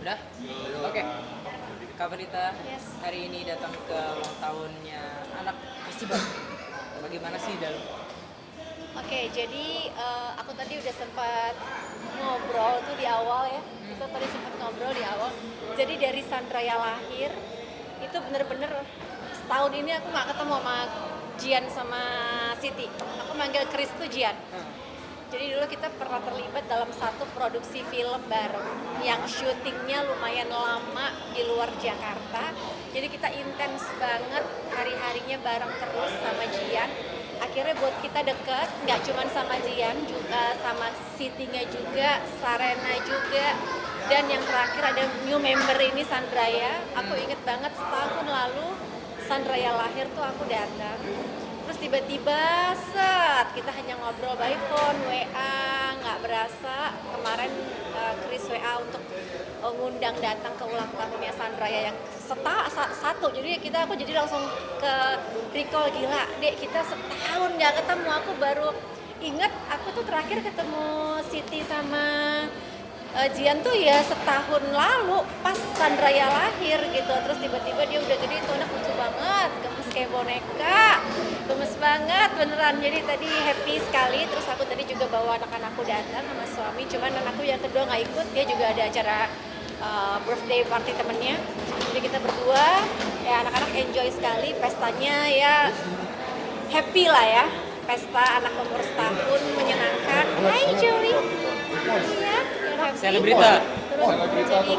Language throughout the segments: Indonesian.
Udah? Oke. Kak Berita, Yes. hari ini datang ke ulang tahunnya anak festival. Bagaimana sih dalam? Oke, jadi aku tadi udah sempat ngobrol tuh di awal ya. Kita tadi sempat ngobrol di awal. Jadi dari Sandraya lahir itu bener-bener setahun ini aku nggak ketemu sama Jian sama Siti. Aku manggil Chris tuh Jian. Jadi dulu kita pernah terlibat dalam satu produksi film bareng yang syutingnya lumayan lama di luar Jakarta. Jadi kita intens banget hari-harinya bareng terus sama Jian. Akhirnya buat kita deket, nggak cuma sama Jian, juga sama Siti-nya juga, Sarena juga. Dan yang terakhir ada new member ini Sandraya. Aku inget banget setahun lalu Sandraya lahir tuh aku datang. Terus tiba-tiba kita hanya ngobrol by phone, WA, nggak berasa kemarin Chris WA untuk ngundang datang ke ulang tahunnya Sandraya yang satu. Jadi aku jadi langsung ke recall, gila dek, kita setahun nggak ketemu. Aku baru inget aku tuh terakhir ketemu Siti sama Jian tuh ya setahun lalu pas Sandraya lahir gitu. Terus tiba-tiba dia udah gede, tuh anak lucu banget, gemes kayak boneka, gemes banget beneran. Jadi tadi happy sekali. Terus aku tadi juga bawa anak-anakku datang sama suami, cuman anakku yang kedua nggak ikut, dia juga ada acara birthday party temennya. Jadi kita berdua ya, anak-anak enjoy sekali pestanya ya, happy lah ya, pesta anak umur setahun menyenangkan. Hai Joey. Iya, Selebrita. terus jadi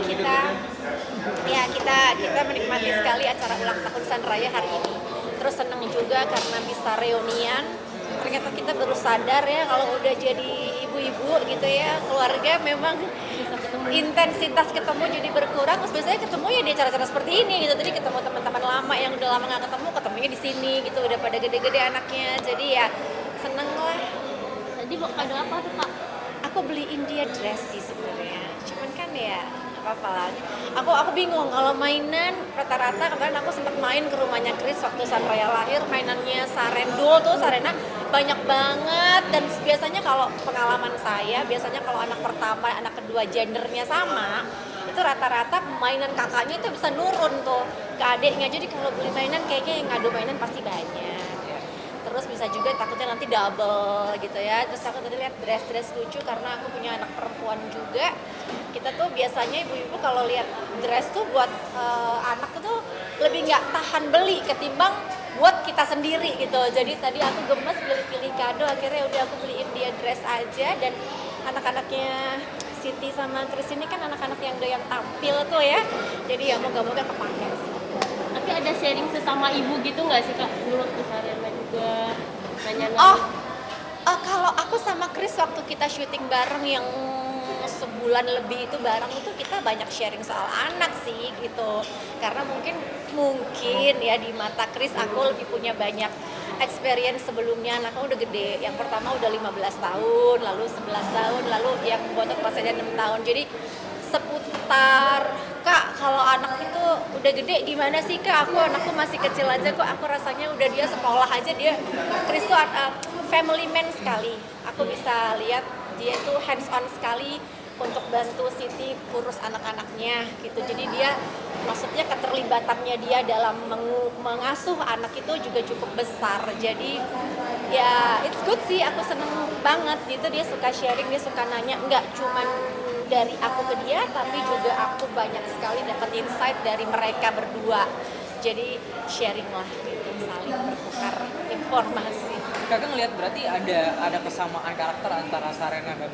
kita menikmati sekali acara ulang tahun Sandraya hari ini. Terus seneng juga karena bisa reunian. Ternyata kita baru sadar ya kalau udah jadi ibu-ibu gitu ya, keluarga memang intensitas ketemu jadi berkurang. Terus biasanya ketemu ya di acara-acara seperti ini gitu. Jadi ketemu teman-teman lama yang udah lama nggak ketemu, ketemunya di sini gitu. Udah pada gede-gede anaknya. Jadi ya seneng lah. Tadi mau kado apa tuh Kak? Aku beliin dia dress sih sebenarnya, cuman kan ya nggak apa-apa lah. Aku bingung kalau mainan rata-rata. Kemarin aku sempat main ke rumahnya Chris waktu Sandraya lahir, mainannya Sarendul tuh, Sarena banyak banget. Dan biasanya kalau pengalaman saya, biasanya kalau anak pertama anak kedua gendernya sama, itu rata-rata mainan kakaknya itu bisa nurun tuh ke adiknya. Jadi kalau beli mainan kayaknya yang ngadu mainan pasti banyak. Terus bisa juga takutnya nanti double gitu ya. Terus aku tadi lihat dress-dress lucu karena aku punya anak perempuan juga. Kita tuh biasanya ibu-ibu kalau lihat dress tuh buat anak tuh lebih nggak tahan beli ketimbang buat kita sendiri gitu. Jadi tadi aku gemes pilih-pilih kado, akhirnya udah aku beliin dia dress aja. Dan anak-anaknya Siti sama Chris ini kan anak-anak yang doyan tampil tuh ya. Jadi ya moga-moga kepake sih. Tapi ada sharing sesama ibu gitu nggak sih Kak? Dulu ke Sarena juga nanya-nanya. Kalau aku sama Chris waktu kita syuting bareng yang sebulan lebih itu bareng itu, kita banyak sharing soal anak sih gitu. Karena mungkin ya di mata Chris aku lebih punya banyak experience sebelumnya. Anaknya udah gede. Yang pertama udah 15 tahun, lalu 11 tahun, lalu yang botot masih 6 tahun. Jadi seputar, Kak, kalau anak itu udah gede gimana sih Kak? Anakku masih kecil aja kok, aku rasanya udah dia sekolah aja. Dia Chris tuh family man sekali. Aku bisa lihat dia tuh hands on sekali untuk bantu Siti urus anak-anaknya gitu. Jadi dia, maksudnya keterlibatannya dia dalam mengasuh anak itu juga cukup besar. Jadi ya it's good sih, aku seneng banget gitu. Dia suka sharing, dia suka nanya, nggak cuman dari aku ke dia, tapi juga aku banyak sekali dapat insight dari mereka berdua. Jadi sharing lah gitu, saling bertukar informasi. Kakak ngelihat berarti ada kesamaan karakter antara Sarena dan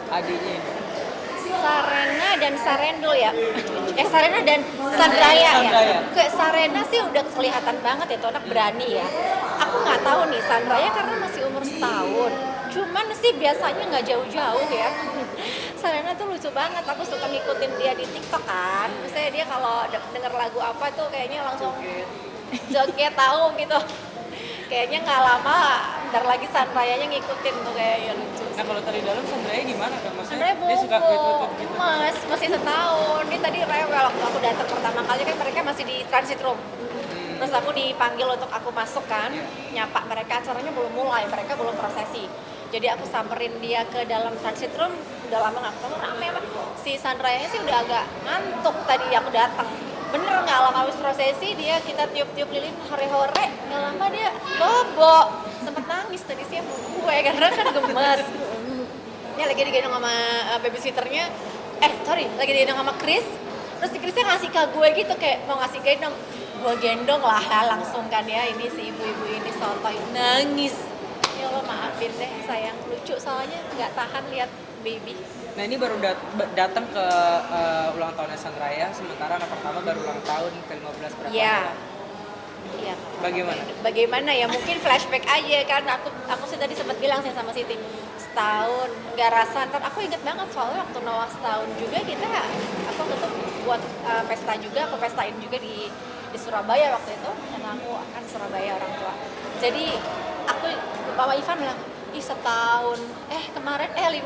adiknya ini. Sarena dan Sarendul ya, Sarena dan Sandraya ya. Sandraya. Kayak Sarena sih udah kelihatan banget ya, tuh anak berani ya. Aku nggak tahu nih Sandraya karena masih umur setahun. Cuman sih biasanya nggak jauh-jauh ya. Sarena tuh lucu banget. Aku suka ngikutin dia di TikTok kan. Misalnya dia kalau denger lagu apa tuh kayaknya langsung joget tahu gitu. Kayaknya nggak lama, ntar lagi Sandrayanya ngikutin tuh, kayaknya lucu. Nah kalau tadi dalam Sandraya gimana Kak? Maksudnya Sebenarnya dia suka bobo, gitu gitu. gemes, masih setahun. Ini tadi rewel waktu aku datang pertama kali kan mereka masih di transit room. Terus aku dipanggil untuk aku masuk kan, nyapa mereka, acaranya belum mulai, mereka belum prosesi. Jadi aku samperin dia ke dalam transit room, udah lama nggak ketemu, rame apa. Si Sandranya sih udah agak ngantuk tadi aku datang. Bener nggak lama habis prosesi dia kita tiup-tiup lilin hore-hore, nggak lama dia bobo. Sempet nangis tadi sih sama gue karena kan gemes. Ini lagi digendong sama babysitternya, lagi digendong sama Chris. Terus si Chrisnya ngasih ke gue gitu kayak mau ngasih gendong. Gue gendong lah langsung kan ya, ini si ibu-ibu ini sotoy nangis. Ya Allah maafin deh sayang, lucu soalnya nggak tahan lihat baby. Nah ini baru datang ke ulang tahunnya Sanraya, sementara anak pertama baru ulang tahun ke-15 berapa? Iya. Bagaimana ya? Mungkin flashback aja kan. Aku sih tadi sempat bilang sih sama Siti, setahun nggak rasa. Ntar aku inget banget soalnya waktu Noah setahun juga aku tuh buat pesta juga, aku pestain juga di Surabaya waktu itu. Karena aku kan Surabaya orang tua. Jadi aku Mama Ivan bilang, ih setahun, kemarin 15,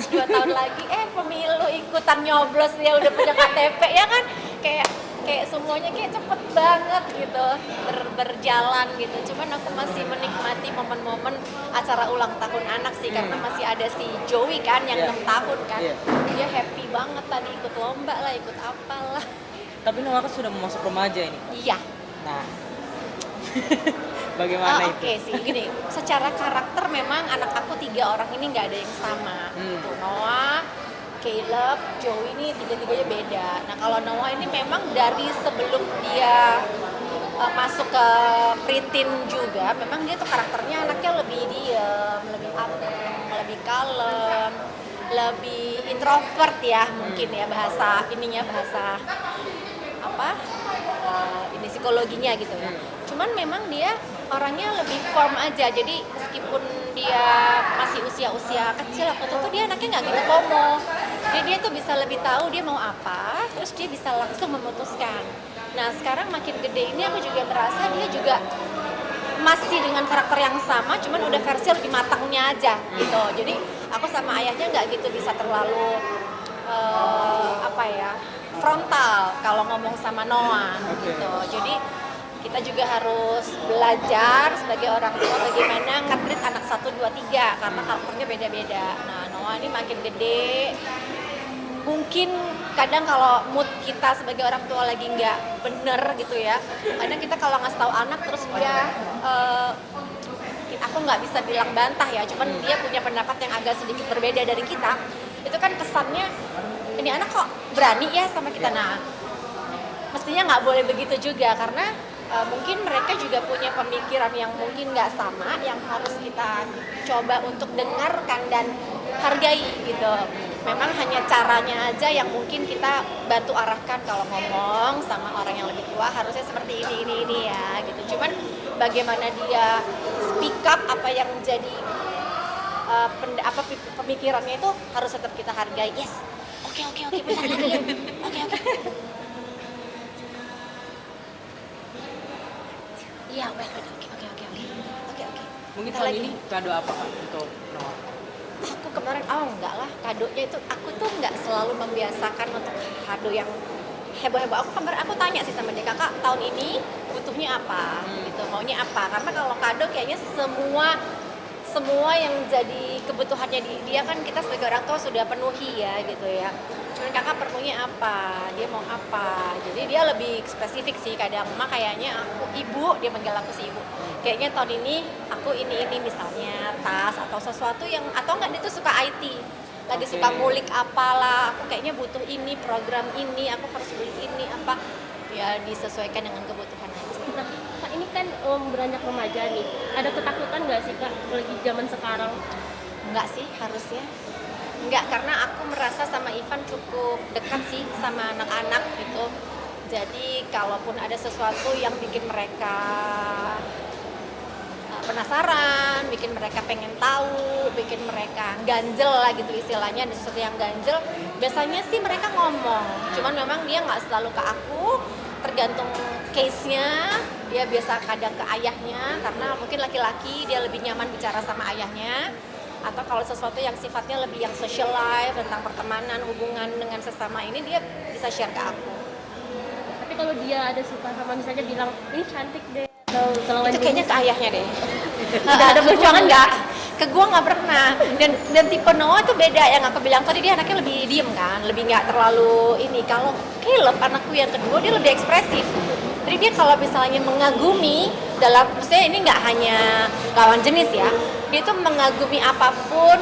2 tahun lagi, pemilu ikutan nyoblos dia udah punya KTP ya kan, kayak semuanya kayak cepet banget gitu berjalan gitu. Cuman aku masih menikmati momen-momen acara ulang tahun anak sih karena masih ada si Joey kan yang 6 tahun kan, dia happy banget tadi ikut lomba lah, ikut apalah. Tapi Noah kan sudah mau masuk remaja ini. Iya. Nah, bagaimana itu? Oke sih, gini, secara karakter memang anak aku 3 orang ini nggak ada yang sama. Tuh, Noah, Caleb, Joey ini 3-3-nya beda. Nah kalau Noah ini memang dari sebelum dia masuk ke preteen juga, memang dia tuh karakternya anaknya lebih diem, lebih adem, lebih kalem, lebih introvert ya mungkin ya bahasa apa ini psikologinya gitu ya. Cuman memang dia orangnya lebih firm aja, jadi meskipun dia masih usia kecil waktu itu tuh dia anaknya nggak gitu FOMO. Jadi dia tuh bisa lebih tahu dia mau apa, terus dia bisa langsung memutuskan. Nah sekarang makin gede ini aku juga merasa dia juga masih dengan karakter yang sama, cuman udah versi lebih matangnya aja gitu. Jadi aku sama ayahnya nggak gitu bisa terlalu frontal kalau ngomong sama Noah gitu. Jadi kita juga harus belajar sebagai orang tua bagaimana nge-treat anak 1, 2, 3 karena karakternya beda-beda. Nah Noah ini makin gede, mungkin kadang kalau mood kita sebagai orang tua lagi nggak bener gitu ya, kadang kita kalau ngasih tahu anak terus dia aku nggak bisa bilang bantah ya, cuman dia punya pendapat yang agak sedikit berbeda dari kita, itu kan kesannya ini anak kok berani ya sama kita. Nah mestinya nggak boleh begitu juga karena mungkin mereka juga punya pemikiran yang mungkin nggak sama, yang harus kita coba untuk dengarkan dan hargai gitu. Memang hanya caranya aja yang mungkin kita bantu arahkan kalau ngomong sama orang yang lebih tua harusnya seperti ini ya gitu. Cuman bagaimana dia speak up apa yang menjadi pemikirannya itu harus tetap kita hargai. Yes, oke, bentar lagi ya. Oke. Iya, oke. Mungkin tahun ini kado apa Kak untuk Noah? Aku kemarin, enggak lah, kadonya itu aku tuh nggak selalu membiasakan untuk kado yang heboh-heboh. Aku tanya sih sama dia, kakak tahun ini butuhnya apa gitu, maunya apa, karena kalau kado kayaknya semua yang jadi kebutuhannya dia kan kita sebagai orang tua sudah penuhi ya gitu ya. Cuman kakak perlunya apa, dia mau apa, jadi dia lebih spesifik sih. Kadang mah kayaknya aku ibu, dia panggil aku si ibu, kayaknya tahun ini aku ini misalnya tas atau sesuatu yang, atau enggak dia tuh suka IT, lagi suka ngulik apalah, aku kayaknya butuh ini, program ini, aku harus beli ini apa, ya disesuaikan dengan kebutuhan aja. Nah, Kak ini kan beranjak remaja nih, ada ketakutan nggak sih Kak lagi zaman sekarang? Enggak sih, harusnya enggak, karena aku merasa sama Ivan cukup dekat sih sama anak-anak gitu. Jadi kalaupun ada sesuatu yang bikin mereka penasaran, bikin mereka pengen tahu, bikin mereka ganjel lah gitu istilahnya, ada sesuatu yang ganjel, biasanya sih mereka ngomong. Cuman memang dia nggak selalu ke aku, tergantung case-nya. Dia biasa kadang ke ayahnya, karena mungkin laki-laki dia lebih nyaman bicara sama ayahnya. Atau kalau sesuatu yang sifatnya lebih yang social life, tentang pertemanan, hubungan dengan sesama ini, dia bisa share ke aku. Tapi kalau dia ada suka sama misalnya bilang, ini cantik deh, atau Itu kayaknya ke ayahnya deh. Udah ada perjuangan nggak? ke gue nggak pernah. Dan tipe Noah tuh beda, yang aku bilang tadi dia anaknya lebih diem kan, lebih nggak terlalu ini. Kalau Caleb anakku yang kedua dia lebih ekspresif. Jadi dia kalau misalnya mengagumi maksudnya ini nggak hanya lawan jenis ya, dia tuh mengagumi apapun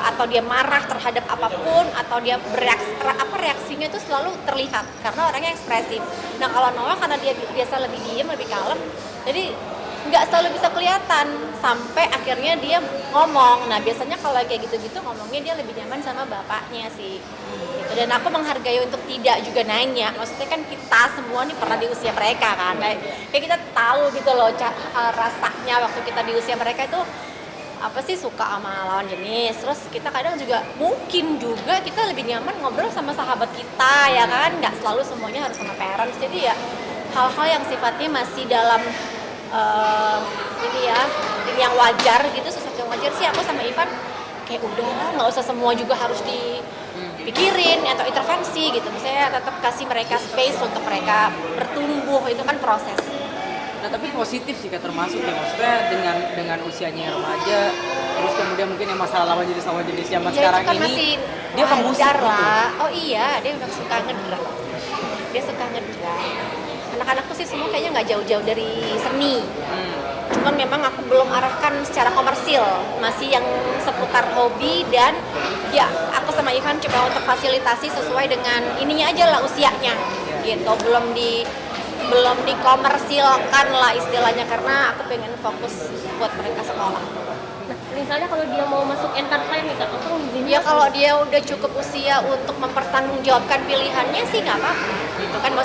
atau dia marah terhadap apapun atau dia reaksinya tuh selalu terlihat karena orangnya ekspresif. Nah kalau Noah karena dia biasa lebih diem, lebih kalem, jadi nggak selalu bisa kelihatan sampai akhirnya dia ngomong. Nah biasanya kalau kayak gitu-gitu ngomongnya dia lebih nyaman sama bapaknya sih gitu. Dan aku menghargai untuk tidak juga nanya, maksudnya kan kita semua nih pernah di usia mereka kan, kayak kita tahu gitu loh rasanya waktu kita di usia mereka itu apa sih, suka sama lawan jenis. Terus kita kadang juga mungkin juga kita lebih nyaman ngobrol sama sahabat kita ya kan, nggak selalu semuanya harus sama parents. Jadi ya hal-hal yang sifatnya masih dalam ini yang wajar gitu, sesuatu yang wajar sih aku sama Ivan kayak udah nggak usah semua juga harus dipikirin atau intervensi gitu. Misalnya tetap kasih mereka space untuk mereka bertumbuh, itu kan proses. Nah tapi positif sih Kak, termasuk ya, maksudnya dengan usianya yang remaja, terus kemudian mungkin yang masalah lawan jenis zaman Ya, sekarang itu kan ini masih dia ke musik wajar gitu. lah. Oh iya, dia udah suka ngedrum. Dia suka ngedrum. Anak-anakku sih semua kayaknya nggak jauh-jauh dari seni. Cuman memang aku belum arahkan secara komersil, masih yang seputar hobi. Dan ya aku sama Ivan coba untuk fasilitasi sesuai dengan ininya aja lah, usianya gitu. Belum dikomersilkan lah istilahnya, karena aku pengen fokus buat mereka sekolah. Nah, misalnya kalau dia mau masuk entertain nih Kak, apa izinnya? Ya kalau dia udah cukup usia untuk mempertanggungjawabkan pilihannya sih nggak apa-apa gitu kan.